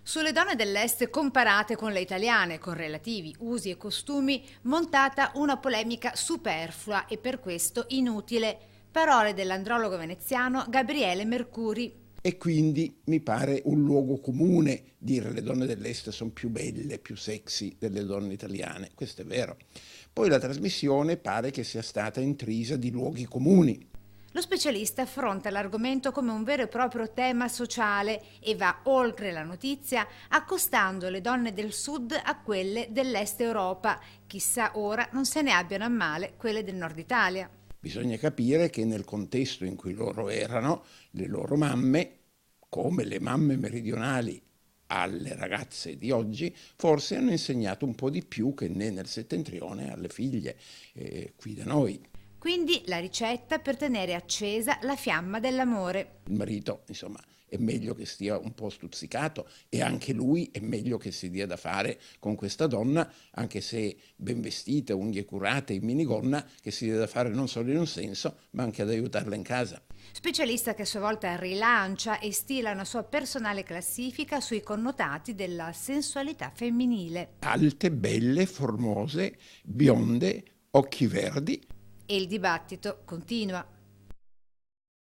Sulle donne dell'Est comparate con le italiane, con relativi usi e costumi, montata una polemica superflua e per questo inutile. Parole dell'andrologo veneziano Gabriele Mercuri. E quindi mi pare un luogo comune dire le donne dell'Est sono più belle, più sexy delle donne italiane. Questo è vero. Poi la trasmissione pare che sia stata intrisa di luoghi comuni. Lo specialista affronta l'argomento come un vero e proprio tema sociale e va oltre la notizia, accostando le donne del sud a quelle dell'est Europa. Chissà ora non se ne abbiano a male quelle del nord Italia. Bisogna capire che nel contesto in cui loro erano, le loro mamme, come le mamme meridionali alle ragazze di oggi, forse hanno insegnato un po' di più che nel settentrione alle figlie qui da noi. Quindi la ricetta per tenere accesa la fiamma dell'amore. Il marito, insomma, è meglio che stia un po' stuzzicato e anche lui è meglio che si dia da fare con questa donna, anche se ben vestita, unghie curate, in minigonna, che si dia da fare non solo in un senso, ma anche ad aiutarla in casa. Specialista che a sua volta rilancia e stila una sua personale classifica sui connotati della sensualità femminile. Alte, belle, formose, bionde, occhi verdi. E il dibattito continua.